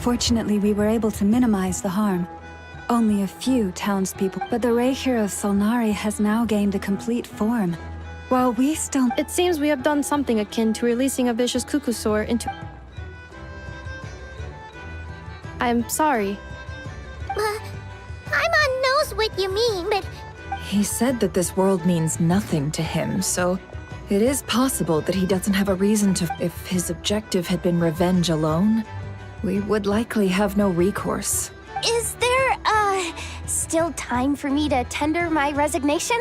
Fortunately, we were able to minimize the harm. Only a few townspeople, but the Reikir of Solnari has now gained a complete form. While we still... It seems we have done something akin to releasing a vicious Kukusaur into... I'm sorry. Paimon knows what you mean, but... He said that this world means nothing to him, so it is possible that he doesn't have a reason to... If his objective had been revenge alone, we would likely have no recourse. Is there, still time for me to tender my resignation?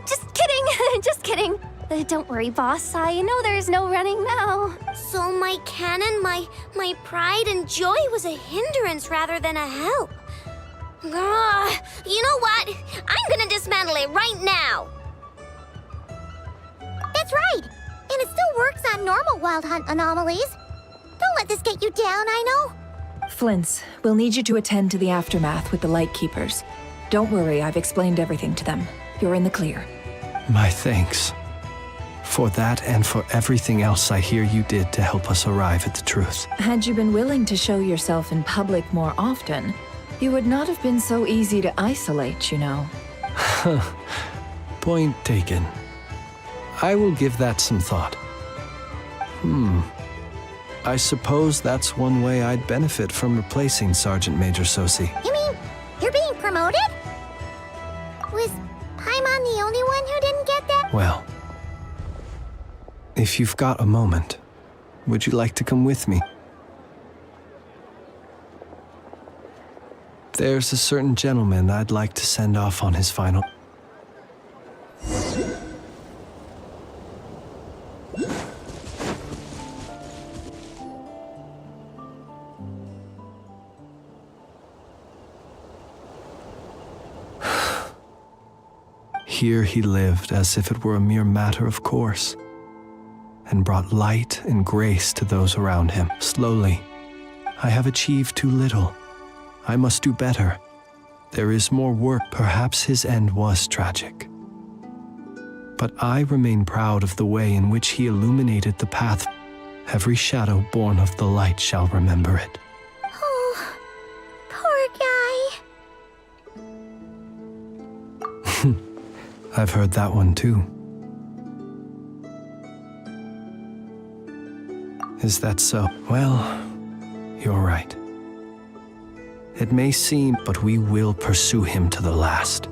Just kidding, just kidding. Don't worry, boss. I know there's no running now. So my cannon, my pride and joy was a hindrance rather than a help. You know what? I'm gonna dismantle it right now. That's right. And it still works on normal Wild Hunt anomalies. Don't let this get you down, I know. Flints, we'll need you to attend to the aftermath with the Lightkeepers. Don't worry, I've explained everything to them. You're in the clear. My thanks. For that and for everything else I hear you did to help us arrive at the truth. Had you been willing to show yourself in public more often, you would not have been so easy to isolate, you know. Point taken. I will give that some thought. I suppose that's one way I'd benefit from replacing Sergeant Major Sosi. You mean you're being promoted? Was Paimon the only one who didn't get that? Well, if you've got a moment, would you like to come with me? There's a certain gentleman I'd like to send off on his final... Here he lived as if it were a mere matter of course, and brought light and grace to those around him. Slowly, I have achieved too little. I must do better. There is more work. Perhaps his end was tragic. But I remain proud of the way in which he illuminated the path. Every shadow born of the light shall remember it. Oh, poor guy. I've heard that one too. Is that so? Well, you're right. It may seem, but we will pursue him to the last.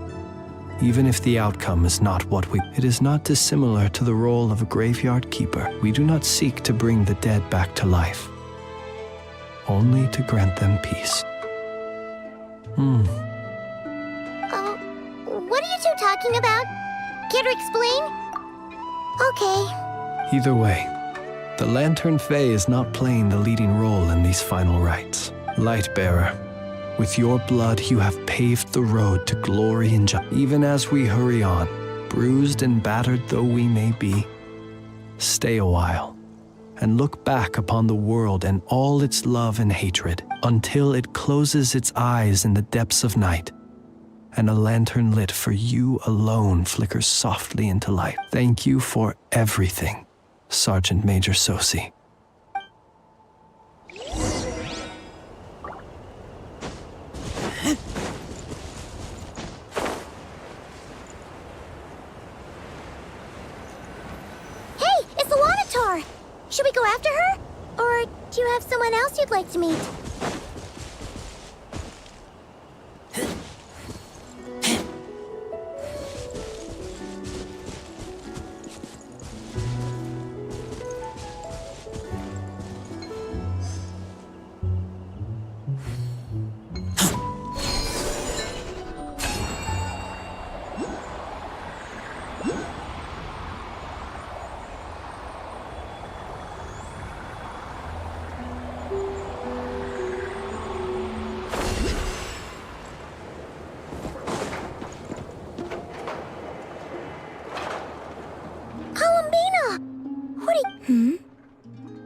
Even if the outcome is not what we... It is not dissimilar to the role of a graveyard keeper. We do not seek to bring the dead back to life, only to grant them peace. What are you two talking about? Care to explain? Okay. Either way, the Lantern Fae is not playing the leading role in these final rites. Lightbearer, with your blood you have paved the road to glory and justice. Even as we hurry on, bruised and battered though we may be, stay a while and look back upon the world and all its love and hatred until it closes its eyes in the depths of night and a lantern lit for you alone flickers softly into life. Thank you for everything, Sergeant Major Sosi. Hey, it's the Wanatar! Should we go after her? Or do you have someone else you'd like to meet?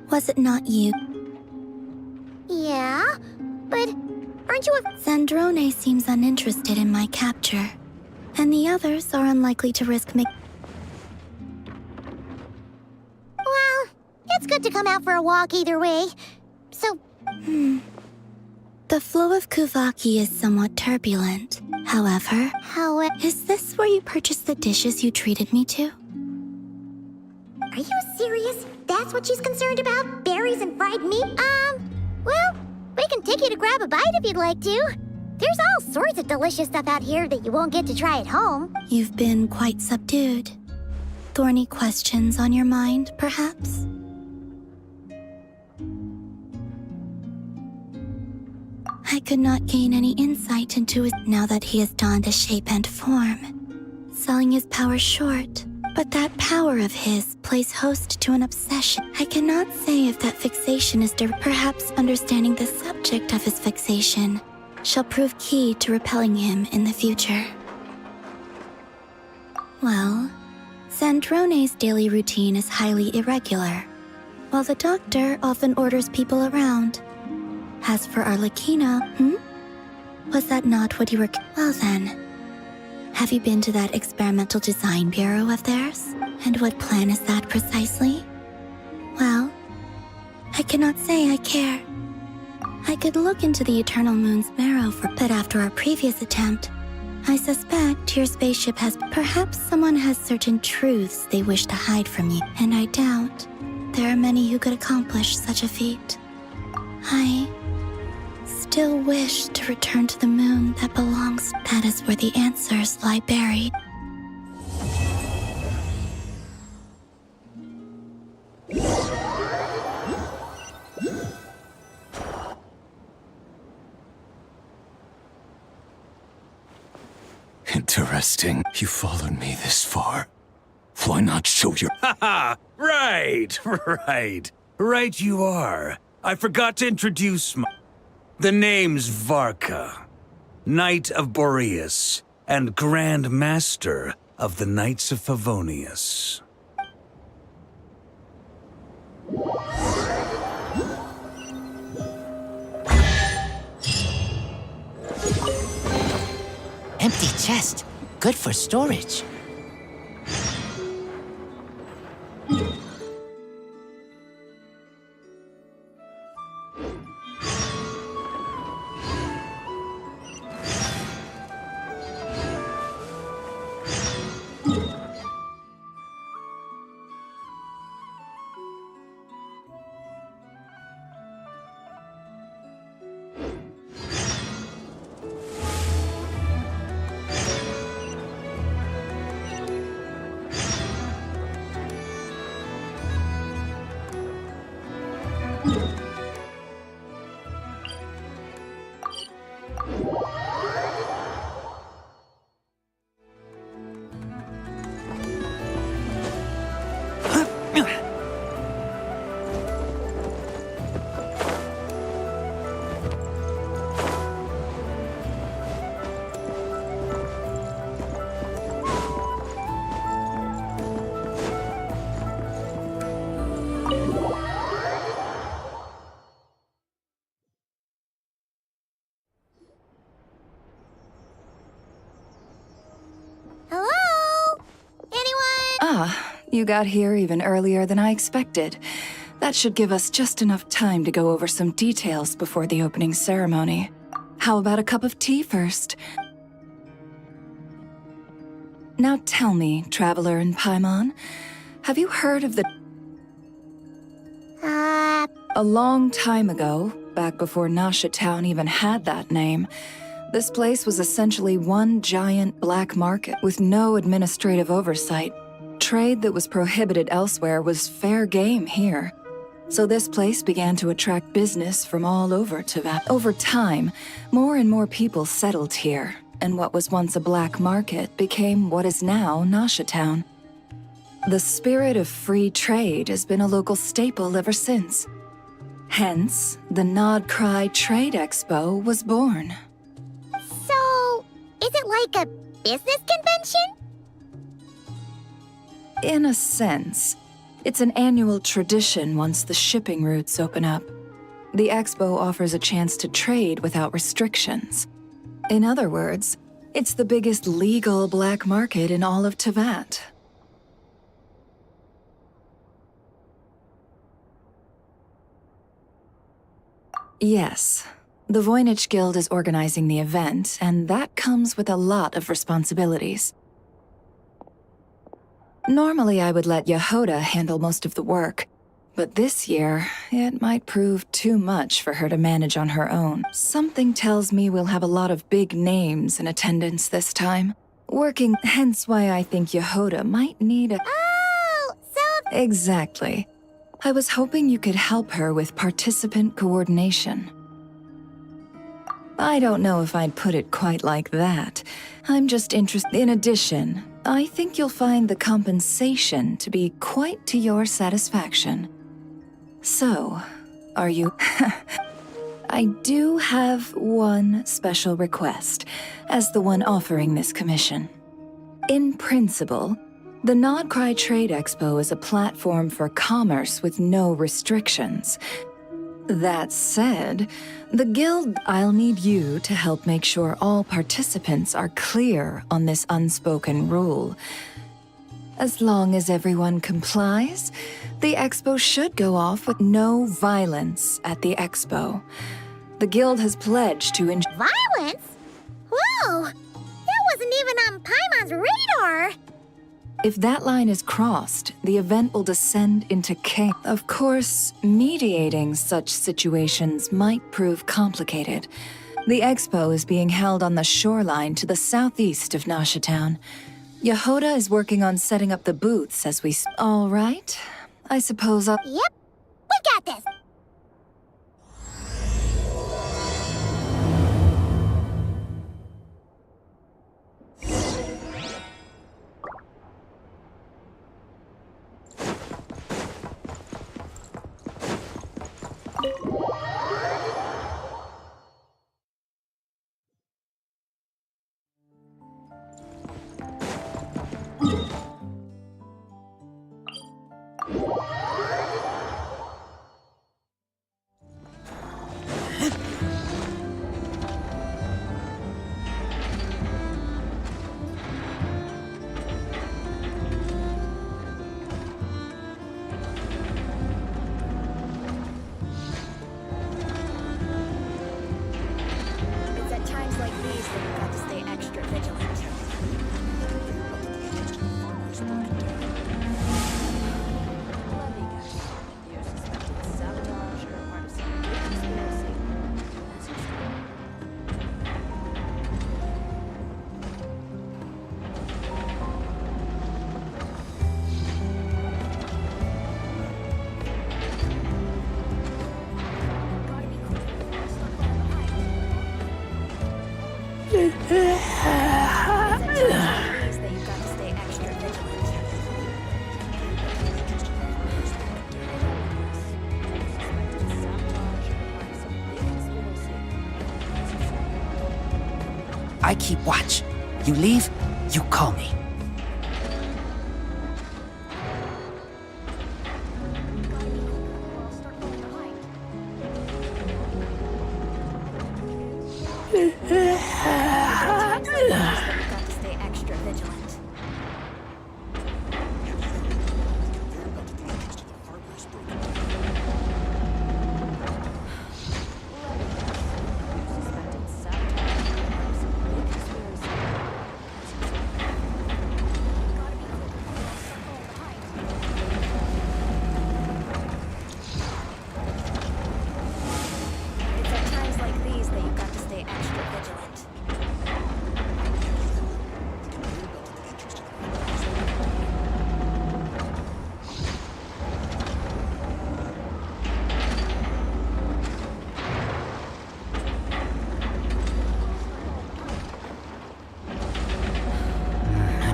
Was it not you? Yeah, but aren't you a... Zandrone seems uninterested in my capture, and the others are unlikely to risk me. I'm out for a walk either way. So... The flow of Kuvaki is somewhat turbulent. However, is this where you purchased the dishes you treated me to? Are you serious? That's what she's concerned about? Berries and fried meat? Well, we can take you to grab a bite if you'd like to. There's all sorts of delicious stuff out here that you won't get to try at home. You've been quite subdued. Thorny questions on your mind, perhaps? I could not gain any insight into his now that he has donned a shape and form, selling his power short. But that power of his plays host to an obsession. I cannot say if that fixation is perhaps understanding the subject of his fixation shall prove key to repelling him in the future. Well, Sandrone's daily routine is highly irregular, while the doctor often orders people around. As for Arlecchino, was that not what you were... Well then, have you been to that experimental design bureau of theirs? And what plan is that precisely? Well, I cannot say I care. I could look into the Eternal Moon's marrow but after our previous attempt, I suspect your spaceship has... Perhaps someone has certain truths they wish to hide from you, and I doubt there are many who could accomplish such a feat. I still wish to return to the moon that belongs. That is where the answers lie buried. Interesting. You followed me this far. Why not show your... Haha! Right! Right you are. I forgot to introduce my... The name's Varka, Knight of Boreas, and Grand Master of the Knights of Favonius. Empty chest. Good for storage. You got here even earlier than I expected. That should give us just enough time to go over some details before the opening ceremony. How about a cup of tea first? Now tell me, Traveler in Paimon, have you heard of the... A long time ago, back before Nasha Town even had that name, this place was essentially one giant black market with no administrative oversight. Trade that was prohibited elsewhere was fair game here. So this place began to attract business from all over Teyvat. Over time, more and more people settled here, and what was once a black market became what is now Nasha Town. The spirit of free trade has been a local staple ever since. Hence, the Nod Cry Trade Expo was born. So, is it like a business convention? In a sense. It's an annual tradition once the shipping routes open up. The expo offers a chance to trade without restrictions. In other words, it's the biggest legal black market in all of Teyvat. Yes. The Voynich Guild is organizing the event, and that comes with a lot of responsibilities. Normally, I would let Yehoda handle most of the work, but this year, it might prove too much for her to manage on her own. Something tells me we'll have a lot of big names in attendance this time. Hence why I think Yehoda might need a— Oh, so Exactly. I was hoping you could help her with participant coordination. I don't know if I'd put it quite like that. I'm just interested. In addition, I think you'll find the compensation to be quite to your satisfaction. So, are you— I do have one special request, as the one offering this commission. In principle, the Nodcry Trade Expo is a platform for commerce with no restrictions. That said, the Guild— I'll need you to help make sure all participants are clear on this unspoken rule. As long as everyone complies, the expo should go off with no violence at the expo. The Guild has pledged to violence? Whoa! That wasn't even on Paimon's radar! If that line is crossed, the event will descend into chaos. Of course, mediating such situations might prove complicated. The expo is being held on the shoreline to the southeast of Nasha Town. Yehoda is working on setting up the booths as we— All right. I suppose I'll— Yep, we got this! I keep watch. You leave, you call me.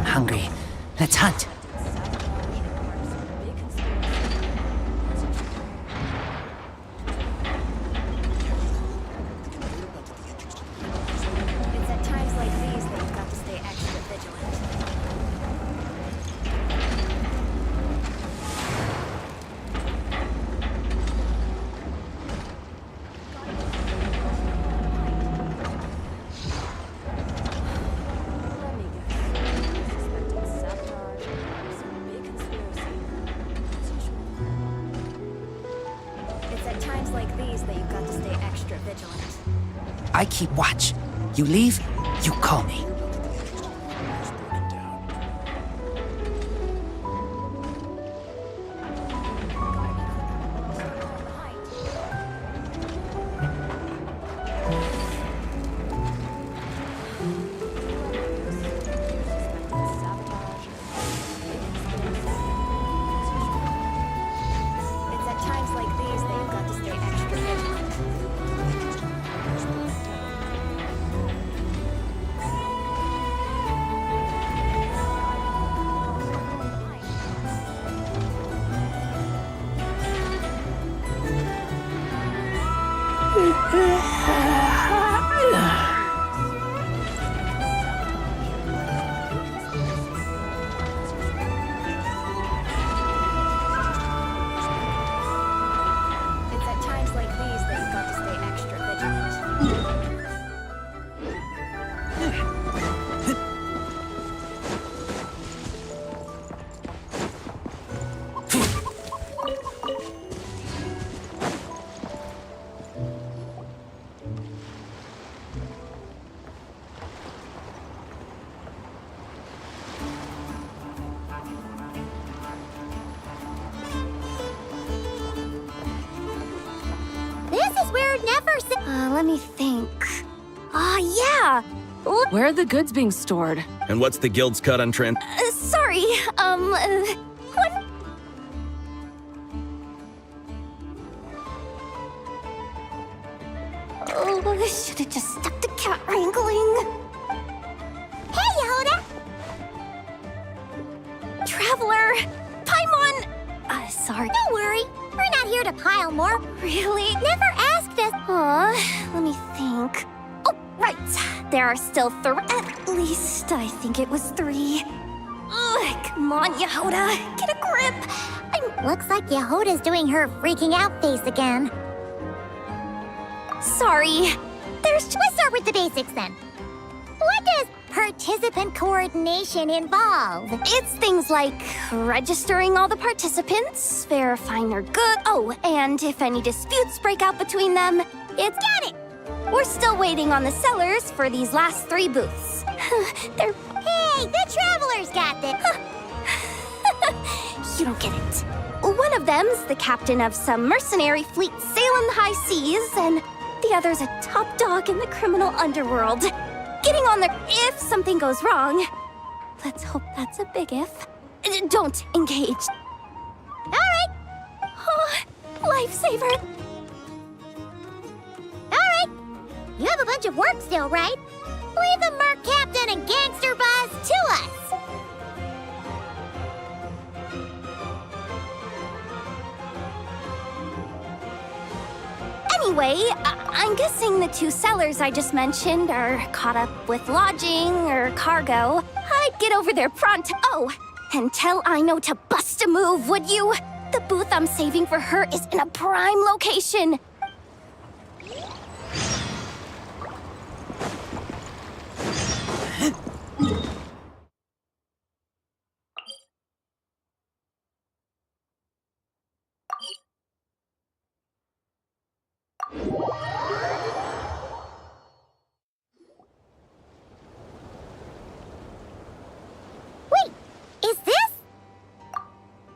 Hungry. Let's hunt. It's at times like these that you've got to stay extra vigilant. I keep watch. You leave, you call me. Let me think. Yeah! Look, Where are the goods being stored? And what's the guild's cut on trans? sorry, one... Oh, I should've just stuck to cat wrangling. Hey, Yehuda! Traveler! Paimon! Sorry. Don't worry. We're not here to pile more. Really? Never asked us. Let me think. Oh, right. There are still at least, I think it was 3. Ugh, come on, Yehuda. Get a grip. Looks like Yehuda's doing her freaking out face again. Sorry. Let's start with the basics then. What does participant coordination involve? It's things like registering all the participants, verifying their good. Oh, and if any disputes break out between them, it's got it. We're still waiting on the sellers for these last 3 booths. They're... Hey, the travelers got this. You don't get it. One of them's the captain of some mercenary fleet sailing the high seas, and the other's a top dog in the criminal underworld. Getting on there if something goes wrong. Let's hope that's a big if. Don't engage. All right. Oh, lifesaver. All right. You have a bunch of work still, right? Leave the merc captain and gangster boss to us. Anyway, I'm guessing the 2 sellers I just mentioned are caught up with lodging or cargo. I'd get over there pronto. Oh, and tell Aino to bust a move, would you? The booth I'm saving for her is in a prime location.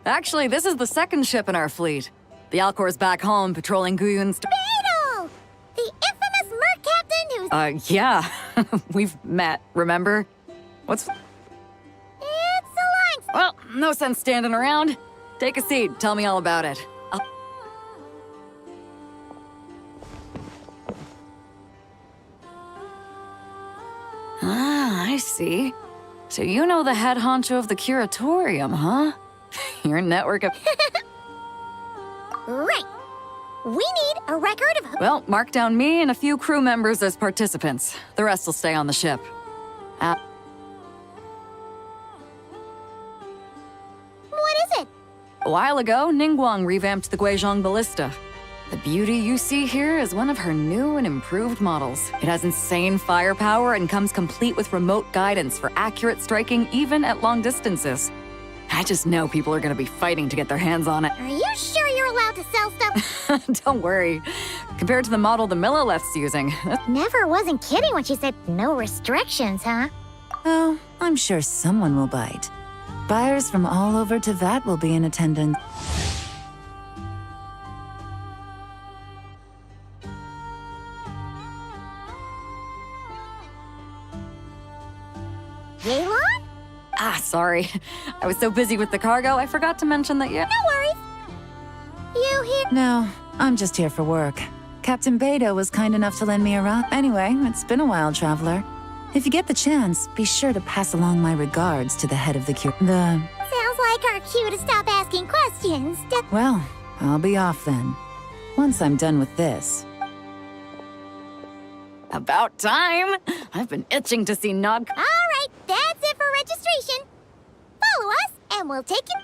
Actually, this is the 2nd ship in our fleet. The Alcor's back home patrolling Guyun's... Beetle! The infamous merc captain who's... Yeah. We've met, remember? What's... It's a line... Well, no sense standing around. Take a seat, tell me all about it. I see. So you know the head honcho of the curatorium, huh? Your network of... Right. We need a record of... Well, mark down me and a few crew members as participants. The rest will stay on the ship. What is it? A while ago, Ningguang revamped the Guizhong Ballista. The beauty you see here is one of her new and improved models. It has insane firepower and comes complete with remote guidance for accurate striking even at long distances. I just know people are gonna be fighting to get their hands on it. Are you sure you're allowed to sell stuff? Don't worry. Compared to the model the Millileth's using, Never wasn't kidding when she said no restrictions, huh? Oh, I'm sure someone will bite. Buyers from all over Teyvat will be in attendance. Yelan? sorry. I was so busy with the cargo, I forgot to mention that you... No worries. You here? No, I'm just here for work. Captain Beto was kind enough to lend me a ride. Anyway, it's been a while, traveler. If you get the chance, be sure to pass along my regards to the head of the Sounds like our cue to stop asking questions. Well, I'll be off then. Once I'm done with this. About time! I've been itching to see Nog... All right, that's it for registration. Follow us, and we'll take you...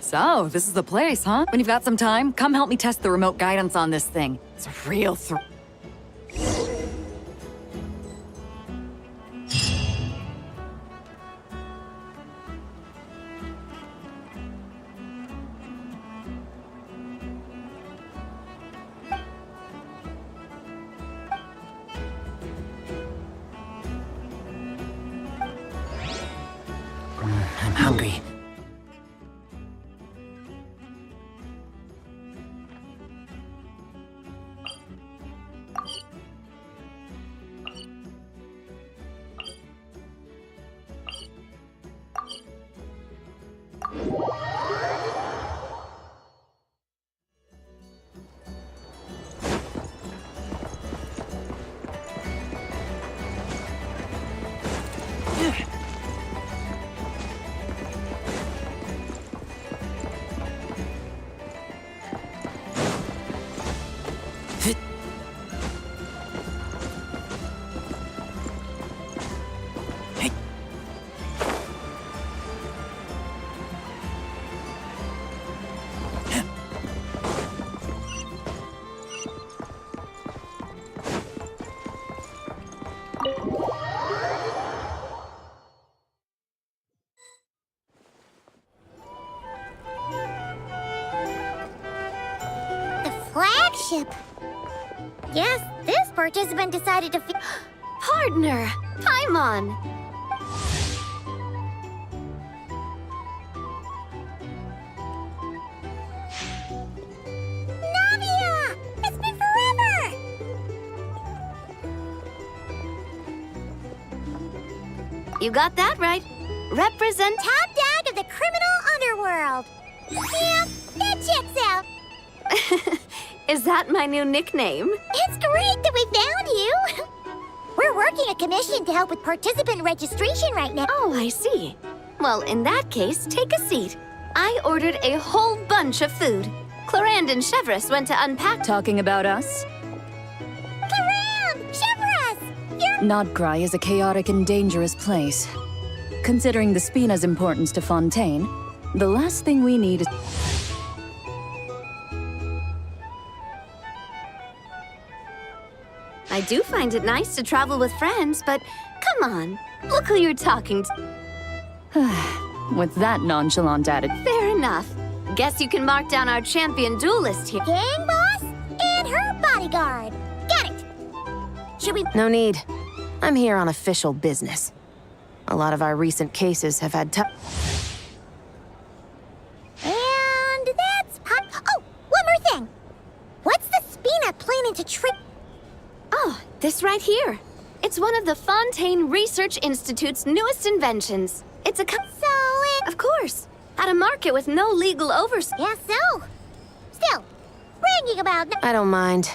So, this is the place, huh? When you've got some time, come help me test the remote guidance on this thing. It's a real I'm hungry. Flagship. Yes, this participant decided to Partner, Paimon. Navia! It's been forever! You got that right. Represent Top Dog of the criminal underworld. Yeah, that checks out. Is that my new nickname? It's great that we found you! We're working a commission to help with participant registration right now. Oh, I see. Well, in that case, take a seat. I ordered a whole bunch of food. Clarand and Chevreuse went to unpack. Talking about us? Clarand! Chevreuse! You're... Nodgrai is a chaotic and dangerous place. Considering the Spina's importance to Fontaine, the last thing we need is... I do find it nice to travel with friends, but come on, look who you're talking to. With that nonchalant attitude. Fair enough. Guess you can mark down our champion duelist here. Gang boss and her bodyguard. Got it! Should we... No need. I'm here on official business. A lot of our recent cases have had And that's... Oh, one more thing. What's the Spina planning to trick... Oh, this right here. It's one of the Fontaine Research Institute's newest inventions. It's a Of course. At a market with no legal oversight. Yes, so. Still, bragging about... I don't mind.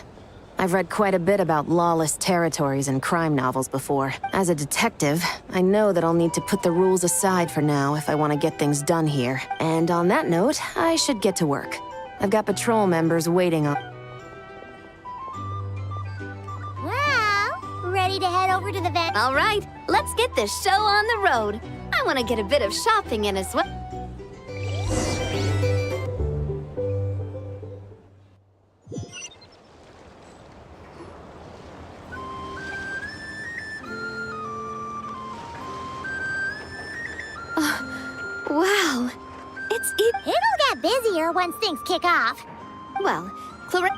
I've read quite a bit about lawless territories and crime novels before. As a detective, I know that I'll need to put the rules aside for now if I want to get things done here. And on that note, I should get to work. I've got patrol members waiting on... Ready to head over to the vet? All right, let's get this show on the road. I want to get a bit of shopping in as well. Wow. It'll get busier once things kick off. Well, Clarissa.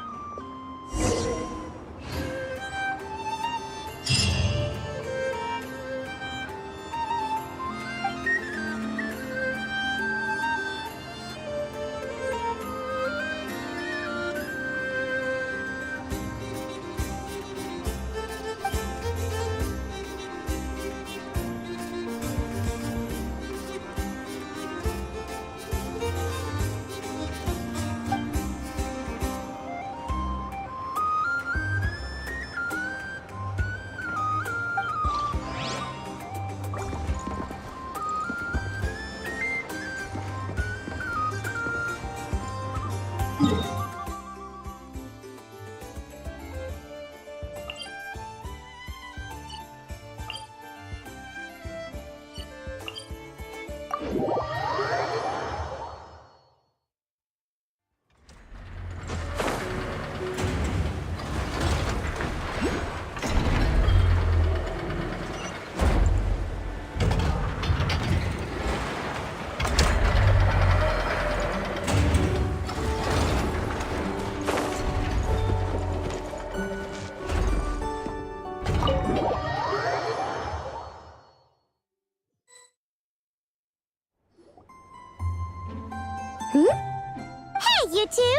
Hey, you two!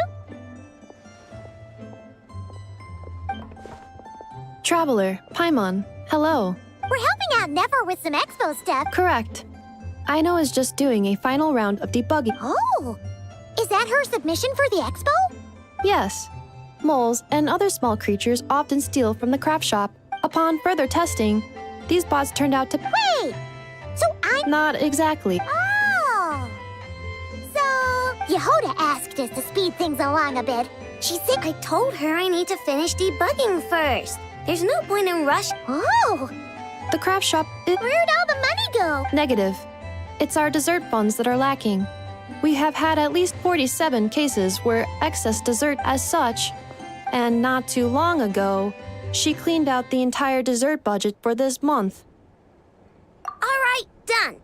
Traveler, Paimon, hello. We're helping out Never with some expo stuff. Correct. Aino is just doing a final round of debugging. Oh! Is that her submission for the expo? Yes. Moles and other small creatures often steal from the craft shop. Upon further testing, these bots turned out to... Wait! So Not exactly. Oh! So, Yehoda asked us to speed things along a bit. She said I told her I need to finish debugging first. There's no point in rushing. Oh! The craft shop is... Where'd all the money go? Negative. It's our dessert funds that are lacking. We have had at least 47 cases where excess dessert as such, and not too long ago, she cleaned out the entire dessert budget for this month. All right, done.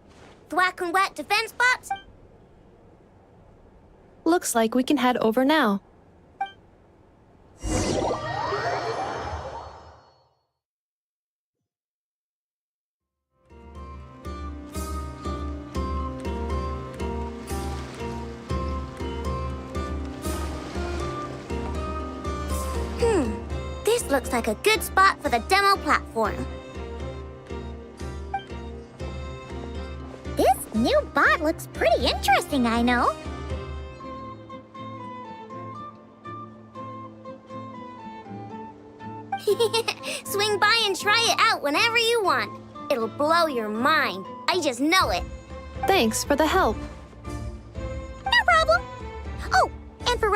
Thwack and whack defense bots? Looks like we can head over now. This looks like a good spot for the demo platform. This new bot looks pretty interesting, I know. Swing by and try it out whenever you want. It'll blow your mind. I just know it. Thanks for the help. No problem. Oh, and for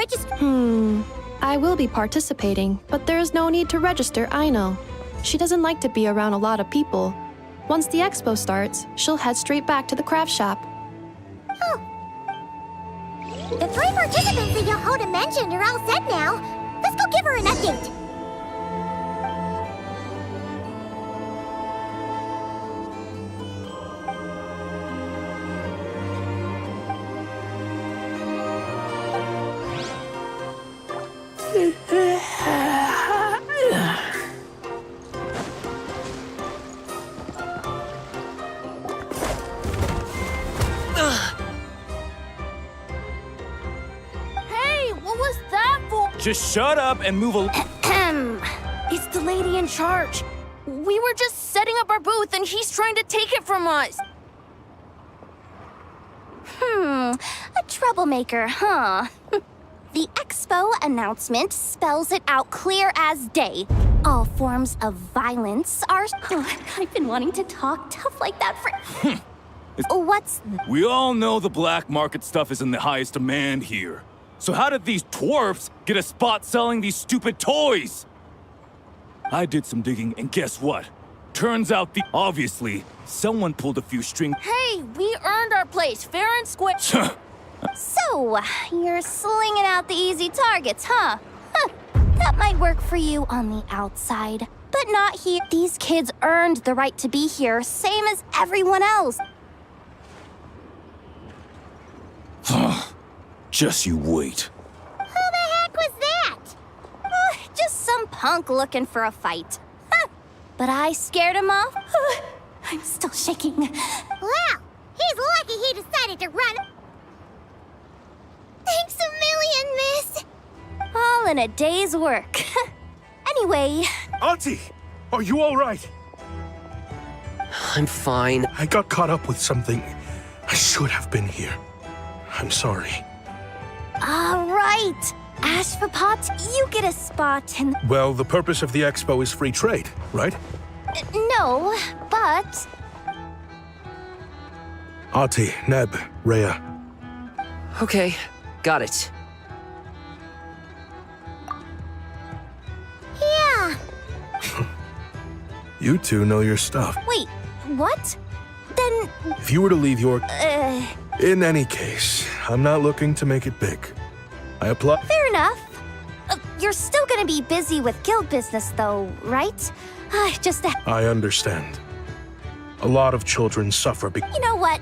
I will be participating, but there is no need to register, Aino. She doesn't like to be around a lot of people. Once the expo starts, she'll head straight back to the craft shop. Oh. The 3 participants that Yehoda mentioned are all set now. Let's go give her an update. Hey, what was that for? Just shut up and move along. It's the lady in charge. We were just setting up our booth and he's trying to take it from us. A troublemaker, huh? The expo announcement spells it out clear as day. All forms of violence are... I've been wanting to talk tough like that for... What's... We all know the black market stuff is in the highest demand here. So how did these dwarfs get a spot selling these stupid toys? I did some digging, and guess what? Turns out obviously, someone pulled a few strings. Hey, we earned our place, fair and square. So, you're slinging out the easy targets, huh? That might work for you on the outside, but not here. These kids earned the right to be here, same as everyone else. Just you wait. Who the heck was that? Just some punk looking for a fight. Huh. But I scared him off. I'm still shaking. Well, he's lucky he decided to run. Thanks a million, miss. All in a day's work. Anyway... Auntie! Are you all right? I'm fine. I got caught up with something. I should have been here. I'm sorry. All right. Ashfapot, you get a spot in... Well, the purpose of the expo is free trade, right? No, but... Ahti, Neb, Rhea. Okay, got it. Yeah. You two know your stuff. Wait, what? Then... If you were to leave your... In any case, I'm not looking to make it big. I apply... Fair enough. You're still gonna be busy with guild business, though, right? Just... I understand. A lot of children suffer because... You know what?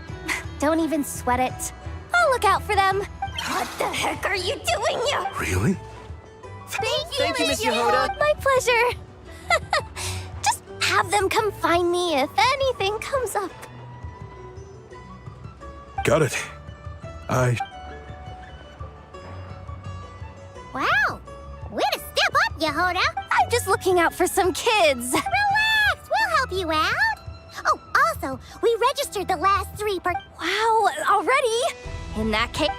Don't even sweat it. I'll look out for them. What the heck are you doing, you? Really? Thank you, Miss Yehoda. My pleasure. Just have them come find me if anything comes up. Got it. Wow. Way to step up, Yehoda. I'm just looking out for some kids. Relax. We'll help you out. Oh, also, we registered the last 3 per... Wow, already? In that case...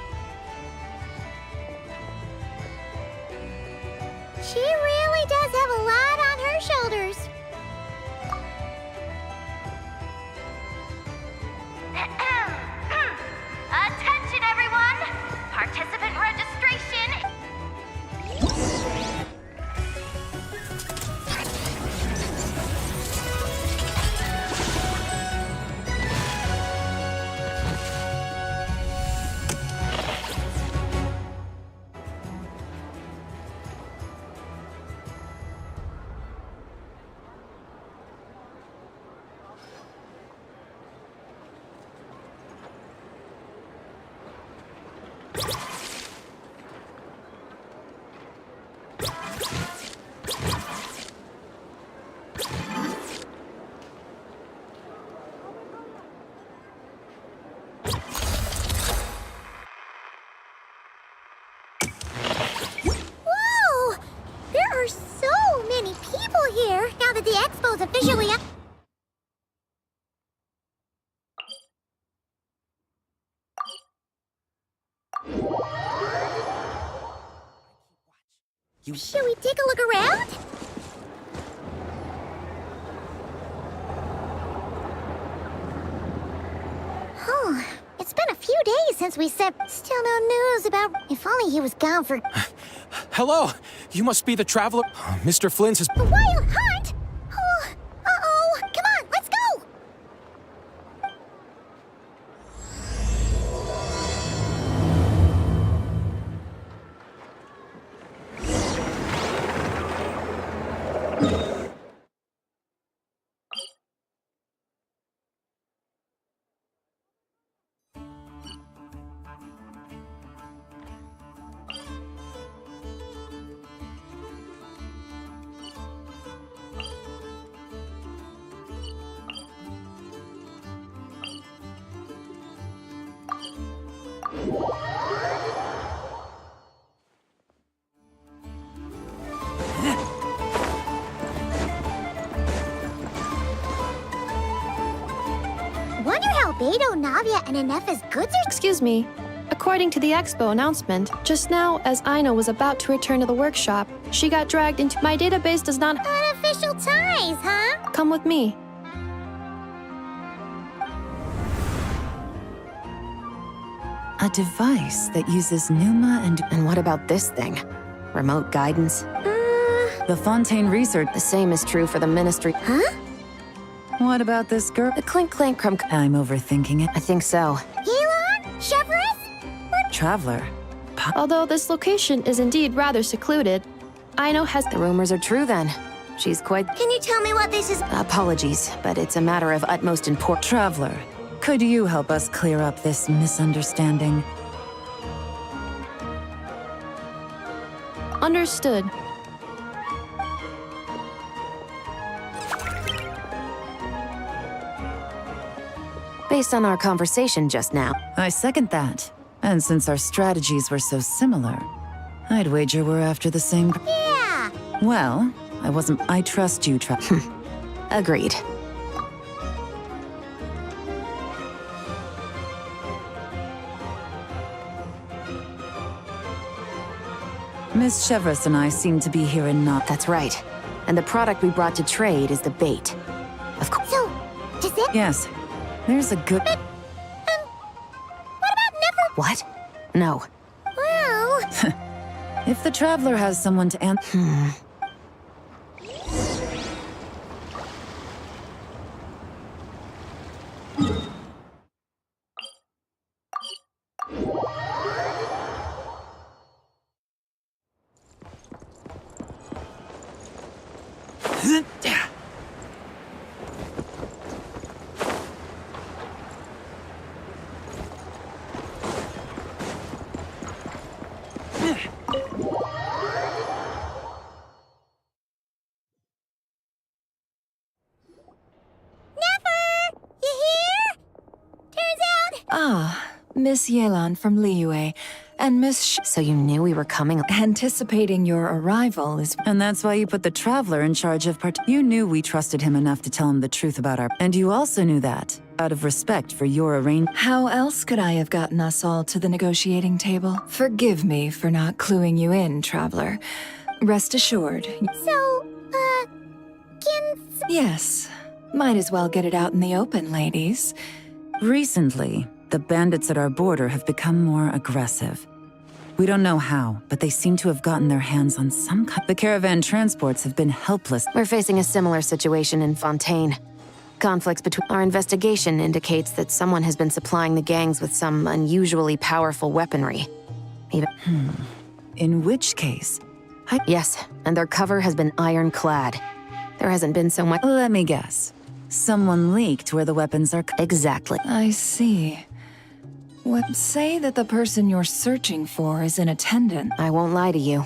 She really does have a lot on her shoulders. Attention, everyone! Participant registration... Whoa! There are so many people here now that the expo's officially up. Should we take a look around? Oh, it's been a few days since we said still no news about... If only he was gone for... Hello! You must be the traveler. Mr. Flynn's has... The Wild Hunt? Oh, uh-oh. Come on, let's go! Wonder how Beto, Navia, and Inef's goods are... Excuse me. According to the expo announcement, just now, as Aino was about to return to the workshop, she got dragged into... My database does not... Unofficial ties, huh? Come with me. A device that uses Numa and... And what about this thing? Remote guidance? The Fontaine research. The same is true for the Ministry. Huh? What about this girl? The Clink Clank Crumb... I'm overthinking it. I think so. Gilon? Chevrolet? Traveler. Although this location is indeed rather secluded, Aino has... The rumors are true then. She's quite... Can you tell me what this is? Apologies, but it's a matter of utmost importance. Traveler, could you help us clear up this misunderstanding? Understood. Based on our conversation just now. I second that. And since our strategies were so similar, I'd wager we're after the same. Yeah! Well, I trust you, Agreed. Miss Chevrolet and I seem to be here in not. That's right. And the product we brought to trade is the bait. Of course. So, just it? Yes. There's a good. What about never? What? No. Well... If the Traveler has someone to answer. Miss Yelan from Liyue, and Miss So you knew we were coming? Anticipating your arrival is... And that's why you put the Traveler in charge of You knew we trusted him enough to tell him the truth about our... And you also knew that, out of respect for your arrangement. How else could I have gotten us all to the negotiating table? Forgive me for not cluing you in, Traveler. Rest assured. So, Yes. Might as well get it out in the open, ladies. Recently, the bandits at our border have become more aggressive. We don't know how, but they seem to have gotten their hands on some kind. The caravan transports have been helpless. We're facing a similar situation in Fontaine. Conflicts between... Our investigation indicates that someone has been supplying the gangs with some unusually powerful weaponry. Even... In which case... Yes, and their cover has been ironclad. There hasn't been so much... Let me guess. Someone leaked where the weapons are... Exactly. I see. Say that the person you're searching for is in attendance. I won't lie to you.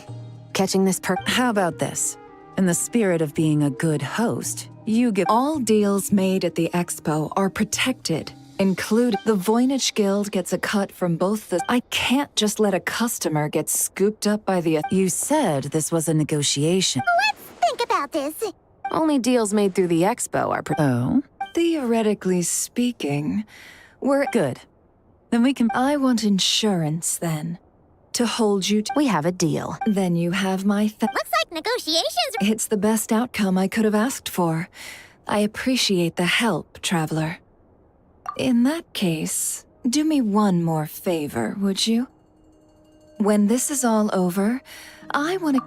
Catching this How about this? In the spirit of being a good host, you give... All deals made at the expo are protected, including the Voynich Guild gets a cut from both the... I can't just let a customer get scooped up by the... You said this was a negotiation. Let's think about this. Only deals made through the expo are... Oh? Theoretically speaking, we're... Good. Then we can... I want insurance, then. To hold you to... We have a deal. Then you have my... Looks like negotiations... It's the best outcome I could have asked for. I appreciate the help, Traveler. In that case, do me one more favor, would you? When this is all over, I want to...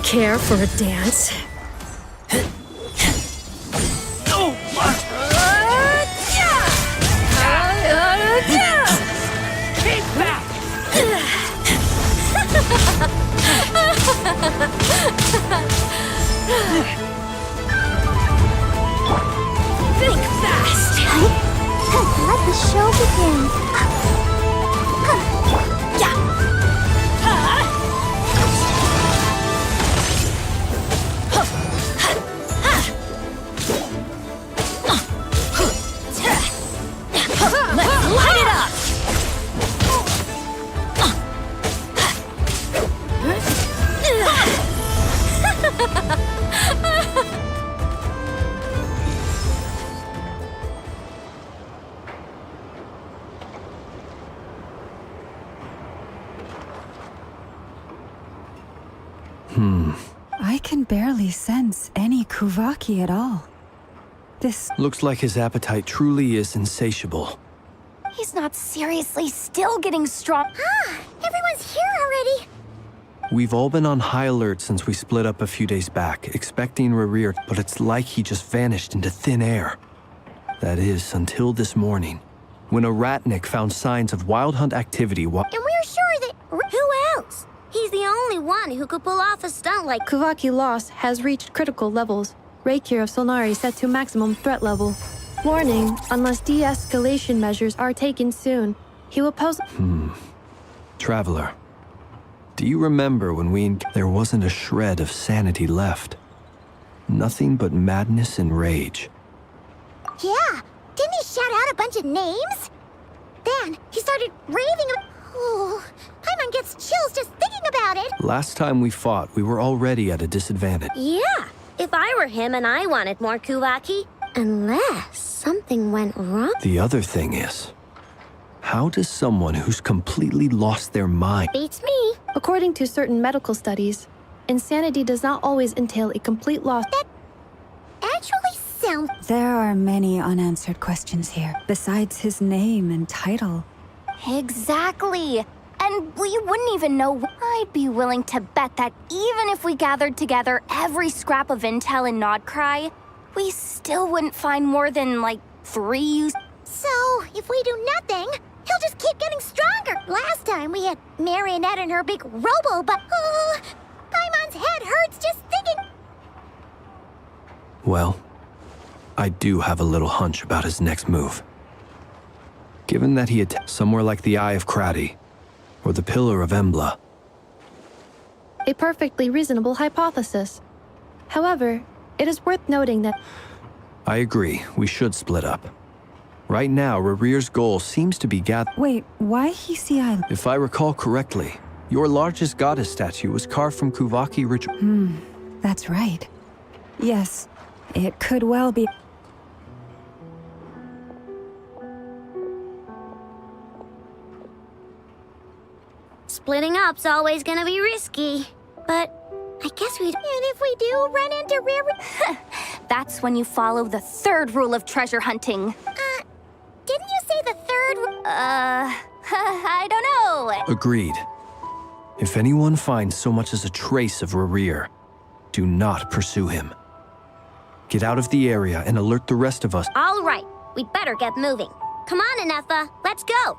Care for a dance? Keep back! Think fast! Let the show begin. Let's light it up! I can barely sense any Kuvaki at all. This Looks like his appetite truly is insatiable. He's not seriously still getting strong. Everyone's here already. We've all been on high alert since we split up a few days back, expecting Rerir, but it's like he just vanished into thin air. That is, until this morning, when a ratnik found signs of wild hunt activity while— And we're sure that... Who else? He's the only one who could pull off a stunt like... Kuvaki loss has reached critical levels. Reikir of Solnari set to maximum threat level. Warning, unless de-escalation measures are taken soon, he will pose— Traveler, do you remember when there wasn't a shred of sanity left? Nothing but madness and rage. Yeah, didn't he shout out a bunch of names? Then he started raving. Oh, Paimon gets chills just thinking about it. Last time we fought, we were already at a disadvantage. Yeah, if I were him and I wanted more Kuvaki. Unless something went wrong. The other thing is, how does someone who's completely lost their mind— Beats me. According to certain medical studies, insanity does not always entail a complete loss. That actually sounds... There are many unanswered questions here, besides his name and title. Exactly. And we wouldn't even know. I'd be willing to bet that even if we gathered together every scrap of intel in Nodcry, we still wouldn't find more than, like, 3 use. So, if we do nothing, he'll just keep getting stronger. Last time we had Marionette and her big robo, but... Paimon's head hurts just thinking... Well, I do have a little hunch about his next move. Given that he had somewhere like the Eye of Krati, or the Pillar of Embla. A perfectly reasonable hypothesis. However, it is worth noting that— I agree, we should split up. Right now, Rerir's goal seems to be Wait, why Hisei? If I recall correctly, your largest goddess statue was carved from Kuvaki ritual. That's right. Yes, it could well be. Splitting up's always gonna be risky. But I guess we'd... And if we do run into Riri... That's when you follow the 3rd rule of treasure hunting. Didn't you say the 3rd... I don't know. Agreed. If anyone finds so much as a trace of Rerir, do not pursue him. Get out of the area and alert the rest of us. All right, we'd better get moving. Come on, Inefa, let's go.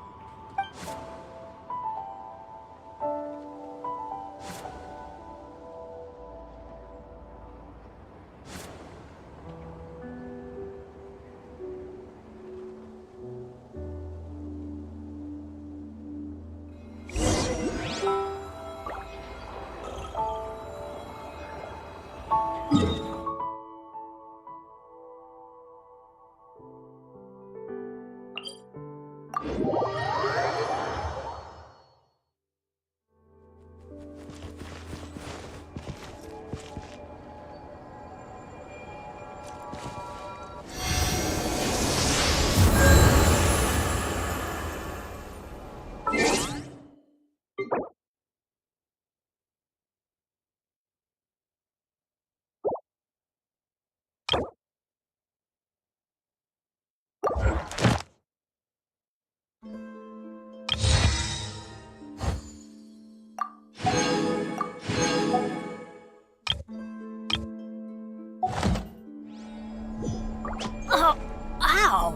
Oh, ow!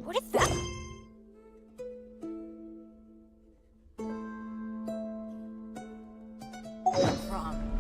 What is that? From?